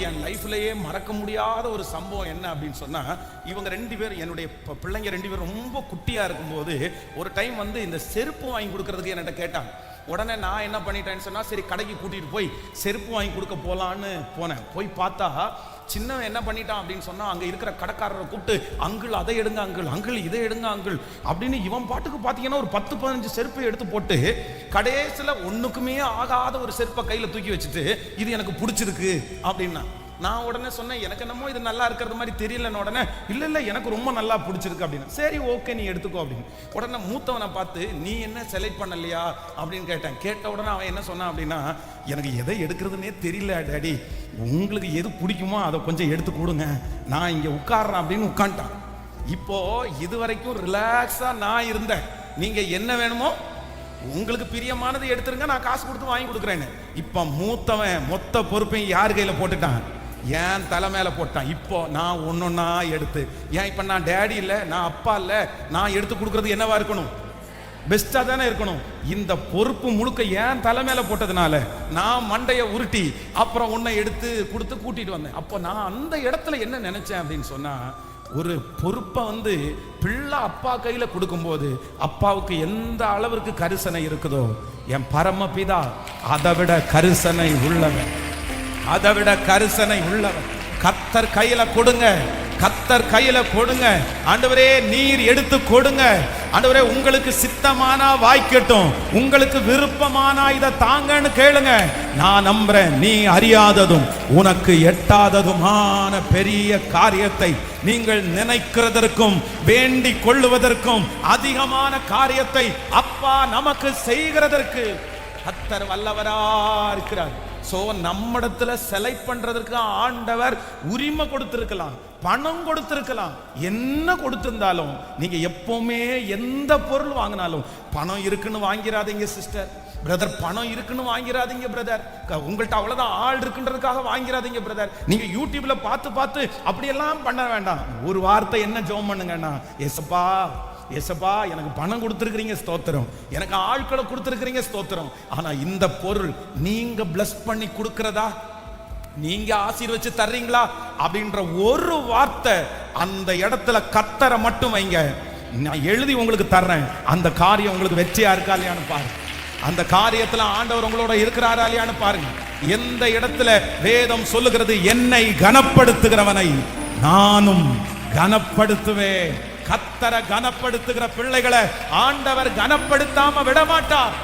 என் லைஃப்லயே மறக்க முடியாத ஒரு சம்பவம் என்ன அப்படின்னு சொன்னா, இவங்க 2 பேர், என்னுடைய பிள்ளைங்க 2 பேரும் ரொம்ப குட்டியா இருக்கும்போது ஒரு டைம் இந்த செருப்பு வாங்கி கொடுக்கறதுக்கு என்கிட்ட கேட்டாங்க. உடனே நான் என்ன பண்ணிட்டேன்னு சொன்னா, சரி கடைக்கு கூட்டிட்டு போய் செருப்பு வாங்கி கொடுக்க போலான்னு போனேன். போய் பார்த்தா சின்னவன் என்ன பண்ணிட்டான் அப்படின்னு சொன்னா, அங்க இருக்கிற கடைக்காரரை கூப்பிட்டு, அங்கிள் அதை எடுங்க அங்கிள், அங்கிள் இதை எடுங்க அங்கிள் அப்படின்னு இவன் பாட்டுக்கு பாத்தீங்கன்னா ஒரு 10-15 செருப்பை எடுத்து போட்டு கடைசியில ஒண்ணுக்குமே ஆகாத ஒரு செருப்பை கையில தூக்கி வச்சுட்டு, இது எனக்கு பிடிச்சிருக்கு அப்படின்னா. நான் உடனே சொன்னேன், எனக்கு என்னமோ இது நல்லா இருக்கிறது மாதிரி தெரியலன்னு. உடனே இல்ல எனக்கு ரொம்ப நல்லா பிடிச்சிருக்கு அப்படின்னு. சரி ஓகே நீ எடுத்துக்கோ அப்படின்னு. உடனே மூத்தவனை பார்த்து, நீ என்ன செலக்ட் பண்ணலையா அப்படின்னு கேட்டேன். கேட்ட உடனே அவன் என்ன சொன்னான் அப்படின்னா, எனக்கு எதை எடுக்கிறதுனே தெரியல டாடி, உங்களுக்கு எது பிடிக்குமோ அதை கொஞ்சம் எடுத்து கொடுங்க, நான் இங்க உட்கார்றேன் அப்படின்னு உட்காந்துட்டான். இப்போ இது வரைக்கும் ரிலாக்ஸா நான் இருந்தேன், நீங்க என்ன வேணுமோ உங்களுக்கு பிரியமானது எடுத்துருங்க, நான் காசு கொடுத்து வாங்கி கொடுக்குறேன்னு. இப்ப மூத்தவன் மொத்த பொறுப்பையும் யார் கையில போட்டுட்டான், என் தலை மேல போட்டான். இப்போ நான் ஒன்னொன்னா எடுத்து, ஏன் இப்ப நான் டேடி இல்ல, நான் அப்பா இல்ல, நான் எடுத்து கொடுக்கறது என்னவா இருக்கணும், பெஸ்டா தானே இருக்கணும். இந்த பொறுப்பு முழுக்க ஏன் தலை மேல போட்டதுனால நான் மண்டைய உருட்டி அப்புறம் உன்னை எடுத்து கொடுத்து கூட்டிட்டு வந்தேன். அப்போ நான் அந்த இடத்துல என்ன நினைச்சேன் அப்படின்னு சொன்னா, ஒரு பொறுப்பை பிள்ளை அப்பா கையில கொடுக்கும்போது அப்பாவுக்கு எந்த அளவிற்கு கரிசனை இருக்குதோ, என் பரமபிதா அதை விட கரிசனை உள்ளவன், அதை விட கரிசனை உள்ளவன். கர்த்தர் கையில கொடுங்க, கர்த்தர் கையில கொடுங்க. ஆண்டவரே நீர் எடுத்து கொடுங்க. ஆண்டவரே உங்களுக்கு சித்தமானா வாய்க்கட்டும், உங்களுக்கு விருப்பமானா இதை தாங்கன்னு கேளுங்க. நான் நம்புறேன், நீ அறியாததும் உனக்கு எட்டாததுமான பெரிய காரியத்தை நீங்கள் நினைக்கிறதற்கும் வேண்டிக் கொள்ளுவதற்கும் அதிகமான காரியத்தை அப்பா நமக்கு செய்கிறதற்கு கர்த்தர் வல்லவரா இருக்கிறார். சோ நம்மிடத்துல செலக்ட் பண்றதுக்கு ஆண்டவர் உரிமை கொடுத்திருக்கலாம், பணம் கொடுத்திருக்கலாம், என்ன கொடுத்திருந்தாலும் நீங்க எப்பவுமே எந்த பொருள் வாங்கினாலும் பணம் இருக்குன்னு வாங்கிடாதீங்க சிஸ்டர், பிரதர். பணம் இருக்குன்னு வாங்கிடாதீங்க பிரதர். உங்கள்கிட்ட அவ்வளவுதான் ஆள் இருக்குன்றதுக்காக வாங்கிடாதீங்க பிரதர். நீங்க யூடியூப்ல பார்த்து அப்படியெல்லாம் பண்ண வேண்டாம். ஒரு வார்த்தை என்ன ஜெபம் பண்ணுங்கன்னா, ஏசப்பா ஏசப்பா எனக்கு பணம் கொடுத்துருக்கிறீங்க ஸ்தோத்திரம், எனக்கு ஆட்களை கொடுத்துருக்கிறீங்க ஸ்தோத்திரம், ஆனா இந்த பொருள் நீங்க பிளஸ் பண்ணி கொடுக்கிறதா, நீங்க ஆசீர்வச்சு தர்றீங்களா அப்படின்ற ஒரு வார்த்தை அந்த இடத்துல கர்த்தரை மட்டும் வைங்க. நான் எழுதி உங்களுக்கு தர்றேன், அந்த காரியம் உங்களுக்கு வெற்றியா இருக்கா இல்லையான்னு பாருங்க. அந்த காரியத்துல ஆண்டவர் உங்களோட இருக்கிறாரா இல்லையான்னு பாருங்க. எந்த இடத்துல வேதம் சொல்லுகிறது, என்னை கனப்படுத்துகிறவனை நானும் கனப்படுத்துவேன். கர்த்தரை கனப்படுத்துகிற பிள்ளைகளை ஆண்டவர் கனப்படுத்தாம விட மாட்டார்.